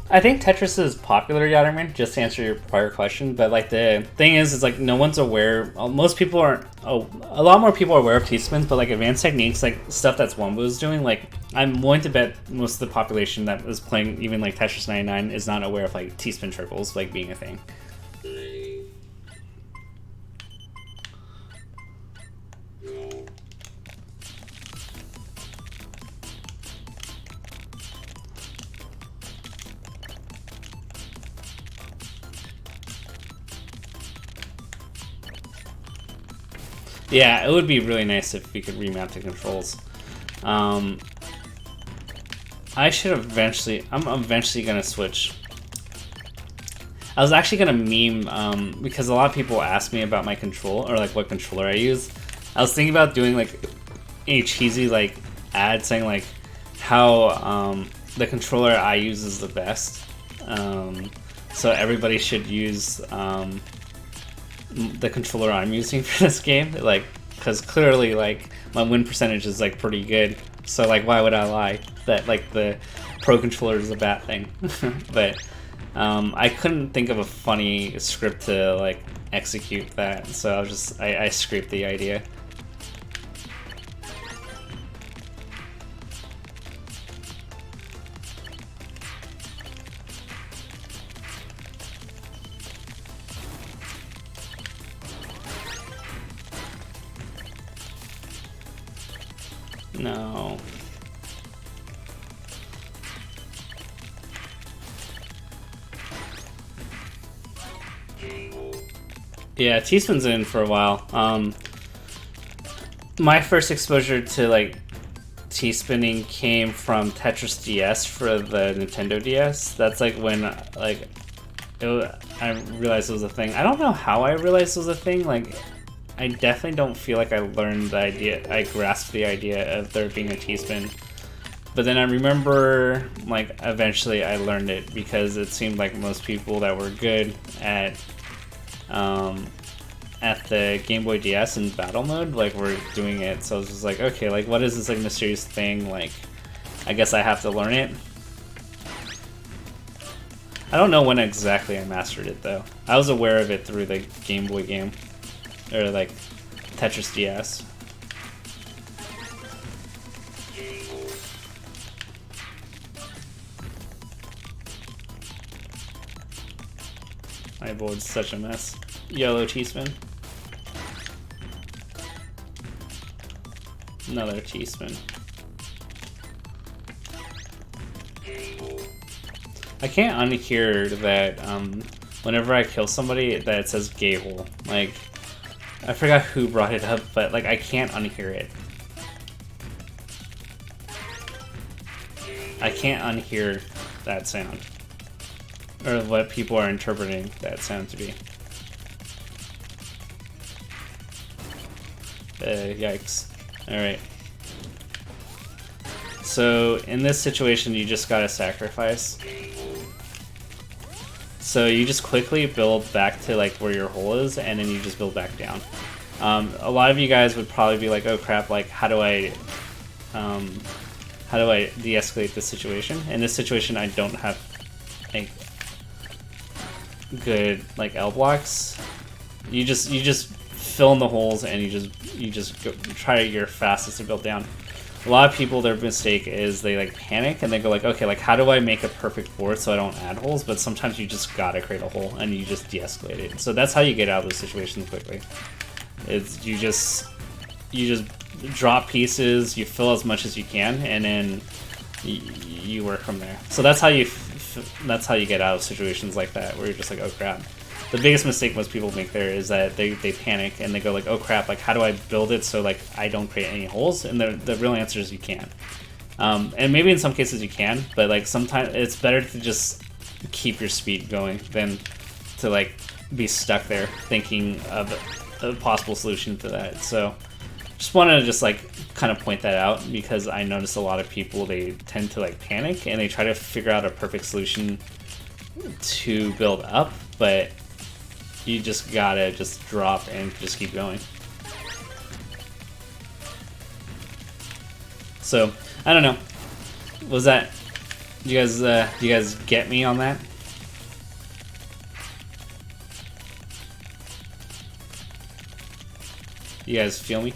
I think Tetris is popular, Yatterman, just to answer your prior question. But like the thing is like no one's aware. Most people aren't. Oh, a lot more people are aware of T-spins, but like advanced techniques, like stuff that's Wombo is doing. Like I'm willing to bet most of the population that is playing even like Tetris 99 is not aware of like T-spin triples like being a thing. Yeah, it would be really nice if we could remap the controls. I should eventually. I'm eventually gonna switch. I was actually gonna meme because a lot of people ask me about my control or like what controller I use. I was thinking about doing like a cheesy like ad saying like how the controller I use is the best. So everybody should use the controller I'm using for this game, like, because clearly like my win percentage is like pretty good. So like, why would I lie that like the pro controller is a bad thing? But I couldn't think of a funny script to like execute that, so I scraped the idea. No. Yeah, T-Spin's in for a while. My first exposure to like T-spinning came from Tetris DS for the Nintendo DS. That's like when like I realized it was a thing. I don't know how I realized it was a thing. Like, I definitely don't feel like I learned the idea. I grasped the idea of there being a T-spin. But then I remember, like, eventually I learned it because it seemed like most people that were good at the Game Boy DS in battle mode, like, were doing it. So I was just like, okay, like, what is this, like, mysterious thing? Like, I guess I have to learn it. I don't know when exactly I mastered it, though. I was aware of it through the Game Boy game. Or, like, Tetris DS. My board's such a mess. Yellow T-spin. Another T-spin. I can't unhear that whenever I kill somebody that it says gay hole. Like, I forgot who brought it up, but like I can't unhear it. I can't unhear that sound. Or what people are interpreting that sound to be. Yikes. Alright. So, in this situation, you just gotta sacrifice. So you just quickly build back to like where your hole is, and then you just build back down. A lot of you guys would probably be like, oh crap, like how do I de-escalate this situation? In this situation, I don't have like good like L blocks. You just fill in the holes and you just go, try your fastest to build down. A lot of people, their mistake is they like panic and they go like, okay, like how do I make a perfect board so I don't add holes? But sometimes you just gotta create a hole and you just de-escalate it. So that's how you get out of those situations quickly. It's you just drop pieces, you fill as much as you can, and then you work from there. So that's how you get out of situations like that where you're just like, oh crap. The biggest mistake most people make there is that they panic and they go like, oh crap, like how do I build it so like I don't create any holes? And the real answer is you can't. And maybe in some cases you can, but like sometimes it's better to just keep your speed going than to like be stuck there thinking of a possible solution to that. So just wanted to just like kind of point that out because I notice a lot of people, they tend to like panic and they try to figure out a perfect solution to build up, but you just gotta just drop and just keep going. So, I don't know. Was that you guys get me on that? You guys feel me?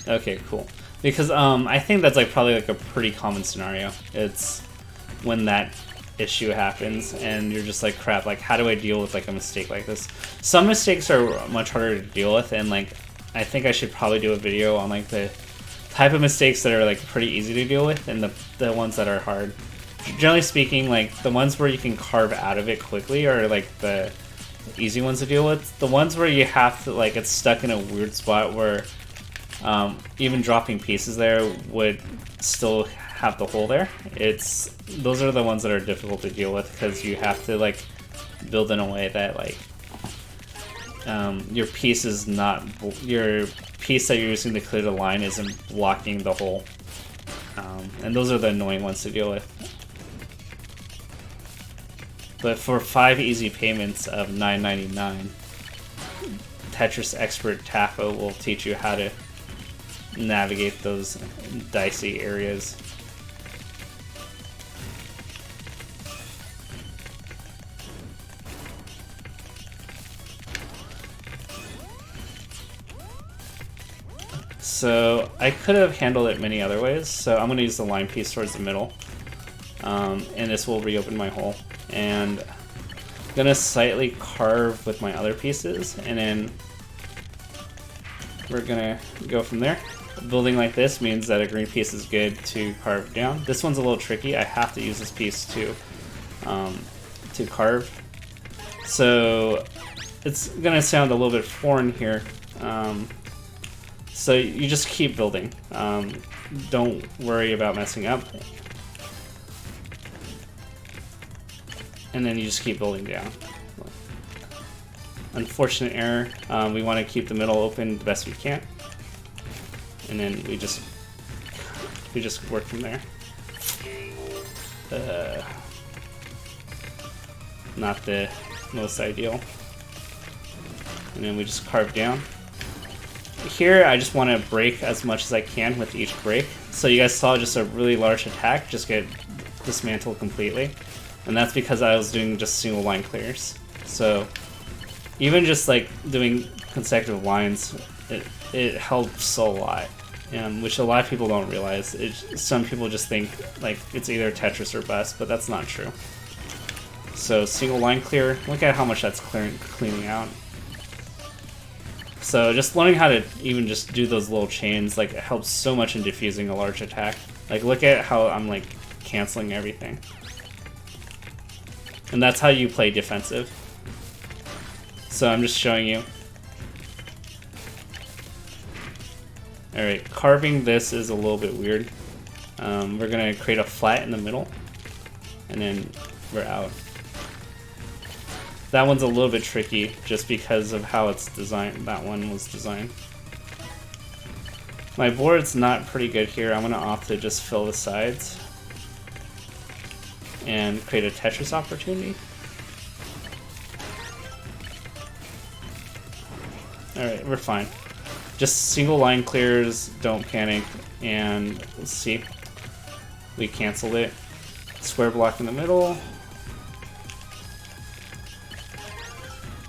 Okay, cool. Because I think that's like probably like a pretty common scenario. It's when that issue happens and you're just like, crap, like how do I deal with like a mistake like this? Some mistakes are much harder to deal with, and like I think I should probably do a video on like the type of mistakes that are like pretty easy to deal with and the ones that are hard. Generally speaking, like the ones where you can carve out of it quickly are like the easy ones to deal with. The ones where you have to like get stuck in a weird spot where even dropping pieces there would still have the hole there. Those are the ones that are difficult to deal with because you have to like build in a way that like your piece is not your piece that you're using to clear the line isn't blocking the hole, and those are the annoying ones to deal with. But for 5 easy payments of $9.99, Tetris expert Tafo will teach you how to navigate those dicey areas. So I could have handled it many other ways, so I'm going to use the line piece towards the middle, and this will reopen my hole. And I'm going to slightly carve with my other pieces, and then we're going to go from there. Building like this means that a green piece is good to carve down. This one's a little tricky. I have to use this piece to carve. So it's going to sound a little bit foreign here. So you just keep building. Don't worry about messing up. And then you just keep building down. Unfortunate error. We want to keep the middle open the best we can. And then we just work from there. Not the most ideal. And then we just carve down. Here, I just want to break as much as I can with each break. So you guys saw just a really large attack just get dismantled completely. And that's because I was doing just single line clears. So even just like doing consecutive lines, it helps a lot. Which a lot of people don't realize. Some people just think like it's either Tetris or bust, but that's not true. So single line clear, look at how much that's cleaning out. So just learning how to even just do those little chains, like it helps so much in diffusing a large attack. Like look at how I'm like canceling everything. And that's how you play defensive. So I'm just showing you. Alright, carving this is a little bit weird. We're gonna create a flat in the middle, and then we're out. That one's a little bit tricky just because of how it's designed. That one was designed. My board's not pretty good here. I'm gonna opt to just fill the sides and create a Tetris opportunity. Alright, we're fine. Just single line clears, don't panic, and let's see. We canceled it. Square block in the middle.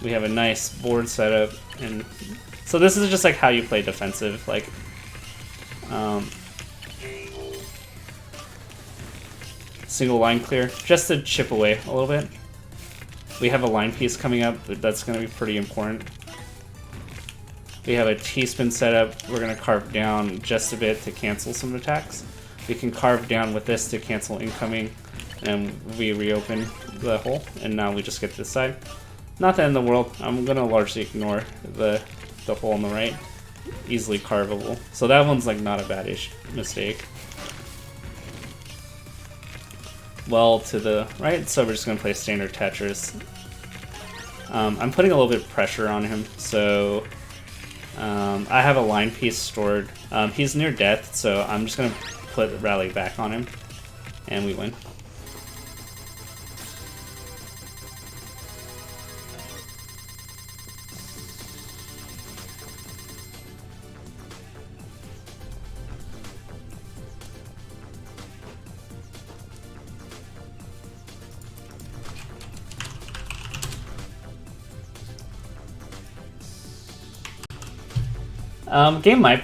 We have a nice board setup, and so this is just like how you play defensive, like single line clear, just to chip away a little bit. We have a line piece coming up, but that's going to be pretty important. We have a T-spin setup. We're going to carve down just a bit to cancel some attacks. We can carve down with this to cancel incoming, and we reopen the hole, and now we just get this side. Not the end of the world. I'm going to largely ignore the hole on the right. Easily carvable. So that one's like not a bad mistake. Well to the right, so we're just going to play standard Tetris. I'm putting a little bit of pressure on him, so I have a line piece stored. He's near death, so I'm just going to put rally back on him, and we win. Game might